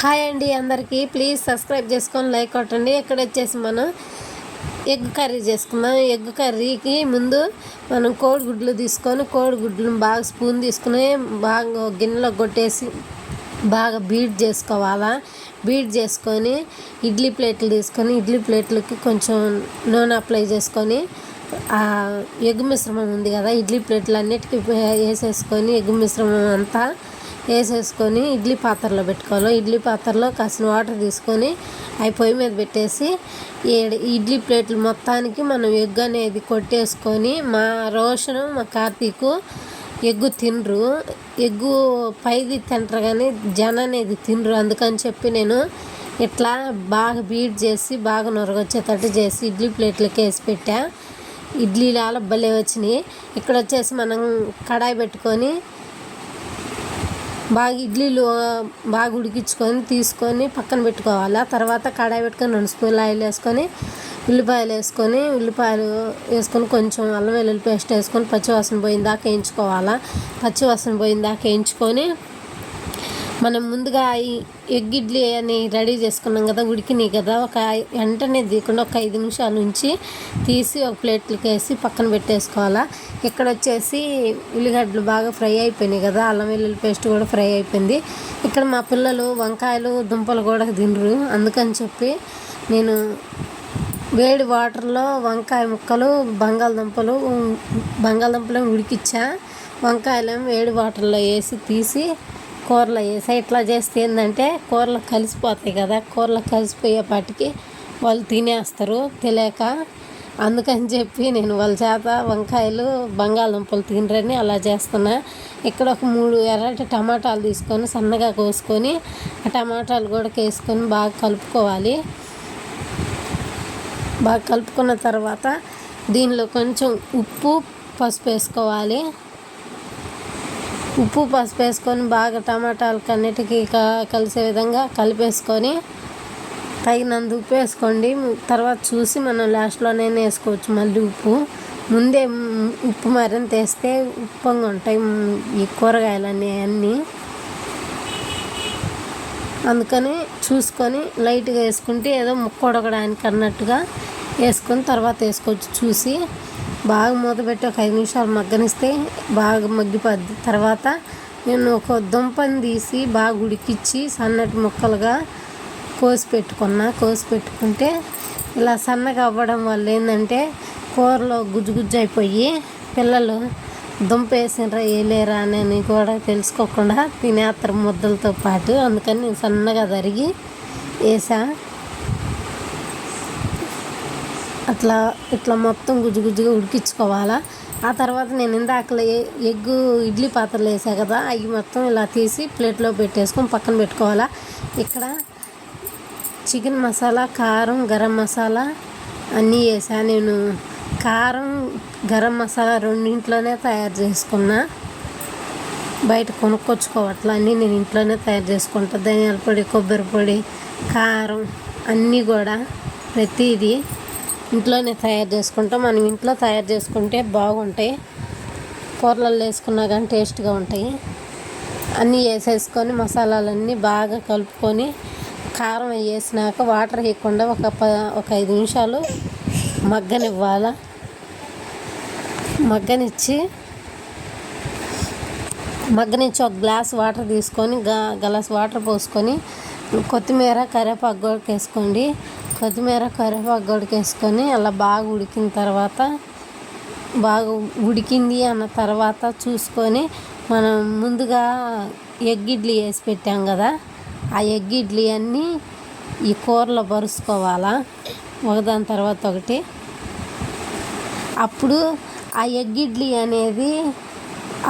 Hi అండి అందరికీ. Please subscribe చేసుకొని లైక్ కొట్టండి. ఇక్కడ వచ్చేసి మనం ఎగ్ కర్రీ చేసుకుందాం. ఎగ్ కర్రీకి ముందు మనం కోడిగుడ్లు తీసుకొని కోడిగుడ్లను బాగా స్పూన్ తీసుకుని బాగా గిన్నెలో కొట్టేసి బాగా బీట్ చేసుకోవాలా. బీట్ చేసుకొని ఇడ్లీ ప్లేట్లు తీసుకొని ఇడ్లీ ప్లేట్లకి కొంచెం నూనె అప్లై చేసుకొని ఎగ్ మిశ్రమం ఉంది కదా, ఇడ్లీ ప్లేట్లు అన్నిటికీ వేసేసుకొని ఎగ్ మిశ్రమం అంతా వేసేసుకొని ఇడ్లీ పాత్రలో పెట్టుకోవాలి. ఇడ్లీ పాత్రలో కాసిన వాటర్ తీసుకొని అవి పొయ్యి మీద పెట్టేసి ఇడ్లీ ప్లేట్లు మొత్తానికి మనం ఎగ్ అనేది కొట్టేసుకొని, మా రోషను మా కార్తీకు ఎగ్గు తినరు, ఎగ్గు పైది తింటారు కానీ జన అనేది తినరు. అందుకని చెప్పి నేను ఇట్లా బాగా బీట్ చేసి బాగా నొరగొచ్చేటట్టు చేసి ఇడ్లీ ప్లేట్లకి వేసి పెట్టా. ఇడ్లీలు అలా భలే వచ్చినాయి. ఇక్కడ వచ్చేసి మనం కడాయి పెట్టుకొని బాగా ఇడ్లీలు బాగా ఉడికించుకొని తీసుకొని పక్కన పెట్టుకోవాలి. తర్వాత కడాయి పెట్టుకొని 2 స్పూన్లు ఆయిల్ వేసుకొని ఉల్లిపాయలు వేసుకొని కొంచెం అల్లం వెల్లుల్లి పేస్ట్ వేసుకొని పచ్చివాసన పోయిందాక వేయించుకోవాలి. పచ్చివాసన పోయిందాక వేయించుకొని మనం ముందుగా ఎగ్ ఇడ్లీ అని రెడీ చేసుకున్నాం కదా, ఉడికినాయి కదా, వెంటనే తీయకుండా ఒక 5 నిమిషాల నుంచి తీసి ఒక ప్లేట్లకి వేసి పక్కన పెట్టేసుకోవాలా. ఇక్కడ వచ్చేసి ఉల్లిగడ్డలు బాగా ఫ్రై అయిపోయినాయి కదా, అల్లం వెల్లుల్లి పేస్ట్ కూడా ఫ్రై అయిపోయింది. ఇక్కడ మా పిల్లలు వంకాయలు దుంపలు కూడా తినరు. అందుకని చెప్పి నేను వేడి వాటర్లో వంకాయ ముక్కలు బంగాళదుంపలు ఉడికిచ్చా. వంకాయలేమో వేడి వాటర్లో వేసి తీసి కూరలో వేసా. ఇట్లా చేస్తే ఏంటంటే కూరలో కలిసిపోతాయి కదా, కూరలో కలిసిపోయేపాటికి వాళ్ళు తినేస్తారు తెలియక. అందుకని చెప్పి నేను వాళ్ళ చేత వంకాయలు బంగాళదుంపలు తినరని అలా చేస్తున్నా. ఇక్కడ ఒక 3 ఎర్రటి టమాటాలు తీసుకొని సన్నగా కోసుకొని ఆ టమాటాలు కూడా వేసుకొని బాగా కలుపుకోవాలి. బాగా కలుపుకున్న తర్వాత దీనిలో కొంచెం ఉప్పు పసుపు వేసుకోవాలి. ఉప్పు పసుపు వేసుకొని బాగా టమాటాలకు అన్నిటికీ కలిసే విధంగా కలిపేసుకొని తగినంత ఉప్పు వేసుకోండి. తర్వాత చూసి మనం లాస్ట్లోనే వేసుకోవచ్చు మళ్ళీ ఉప్పు. ముందే ఉప్పు మరింత వేస్తే ఉప్పంగా ఉంటాయి ఈ కూరగాయలన్నీ అన్నీ. అందుకని చూసుకొని లైట్గా వేసుకుంటే ఏదో ముక్క ఉడకడానికి అన్నట్టుగా వేసుకొని తర్వాత వేసుకోవచ్చు చూసి. బాగా మూత పెట్టి ఒక 5 నిమిషాలు మగ్గనిస్తే బాగా మగ్గిపోద్ది. తర్వాత నేను ఒక దుంపని తీసి బాగా ఉడికిచ్చి సన్నటి ముక్కలుగా కోసి పెట్టుకుంటే ఇలా సన్నగా అవ్వడం వల్ల ఏంటంటే కూరలో గుజ్జు అయిపోయి పిల్లలు దుంప వేసినరా వేయలేరా అని కూడా తెలుసుకోకుండా తినేస్తారు ముద్దలతో పాటు. అందుకని నేను సన్నగా తరిగి వేసా. ఇట్లా మొత్తం గుజ్జుగా ఉడికించుకోవాలా. ఆ తర్వాత నేను ఇందాకలే ఎగ్గు ఇడ్లీ పాత్రలో వేసా కదా, అవి మొత్తం ఇలా తీసి ప్లేట్లో పెట్టేసుకొని పక్కన పెట్టుకోవాలా. ఇక్కడ చికెన్ మసాలా, కారం, గరం మసాలా అన్నీ వేసా. నేను కారం గరం మసాలా రెండింట్లోనే తయారు చేసుకున్నా, బయట కొనుక్కొచ్చుకోవట్లా. అన్నీ నేను ఇంట్లోనే తయారు చేసుకుంటా. ధనియాల పొడి, కొబ్బరి పొడి, కారం అన్నీ కూడా ప్రతిదీ ఇంట్లోనే తయారు చేసుకుంటాం. మనం ఇంట్లో తయారు చేసుకుంటే బాగుంటాయి, కూరలలో వేసుకున్నా కానీ టేస్ట్గా ఉంటాయి. అన్నీ వేసేసుకొని మసాలాలన్నీ బాగా కలుపుకొని కారం వేసినాక వాటర్ వేయకుండా ఒక 5 నిమిషాలు మగ్గనివ్వాలి. మగ్గనిచ్చి ఒక గ్లాస్ వాటర్ తీసుకొని గ్లాస్ వాటర్ పోసుకొని కొత్తిమీర కరివేపాకు కూడా వేసుకోండి. వేసుకొని అలా బాగా ఉడికిన తర్వాత బాగా ఉడికింది అన్న తర్వాత చూసుకొని మనం ముందుగా ఎగ్ ఇడ్లీ వేసి పెట్టాం కదా, ఆ ఎగ్ ఇడ్లీ అన్నీ ఈ కూరలో పరుచుకోవాలా ఒకదాని తర్వాత ఒకటి. అప్పుడు ఆ ఎగ్ ఇడ్లీ అనేది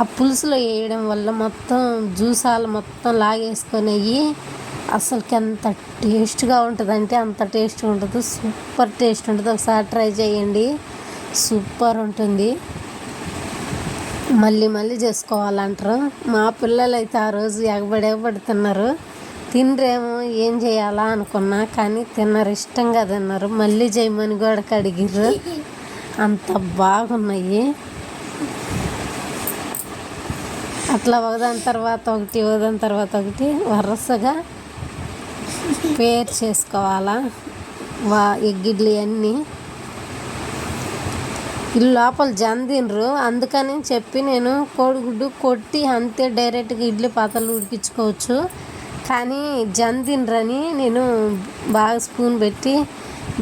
ఆ పులుసులో వేయడం వల్ల మొత్తం జ్యూసాలు మొత్తం లాగేసుకొని అసలుకి ఎంత టేస్ట్గా ఉంటుందంటే అంత టేస్ట్ ఉంటుంది. సూపర్ టేస్ట్ ఉంటుంది. ఒకసారి ట్రై చేయండి, సూపర్ ఉంటుంది. మళ్ళీ చేసుకోవాలంటారు. మా పిల్లలు అయితే ఆ రోజు ఎగబడి తిన్నారు. తినరేమో ఏం చేయాలా అనుకున్నా కానీ తిన్నారు, ఇష్టంగా తిన్నారు. మళ్ళీ చేయమని కూడా అడిగిర్రు, అంత బాగున్నాయి. అట్లా ఒకదాని తర్వాత ఒకటి వరుసగా పేర్ చేసుకోవాలా ఎగ్ ఇడ్లీ అన్నీ. వీళ్ళు లోపల జన తినరు, అందుకని చెప్పి నేను కోడిగుడ్డు కొట్టి అంతే డైరెక్ట్గా ఇడ్లీ పాత్రలు ఉడికించుకోవచ్చు. కానీ జన తినరని నేను బాగా స్పూన్ పెట్టి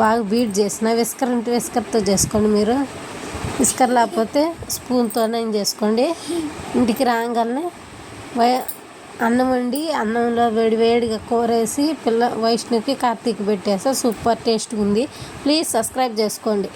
బాగా బీట్ చేసిన. విస్కర్ ఉంటే విస్కర్తో చేసుకోండి, మీరు విస్కర్ లేకపోతే స్పూన్తోనే చేసుకోండి. ఇంటికి రాగానే అన్నం వండి అన్నంలో వేడిగా కూరేసి వైష్ణవికి కార్తీక్ పెట్టేస్తే సూపర్ టేస్ట్గా ఉంది. ప్లీజ్ సబ్స్క్రైబ్ చేసుకోండి.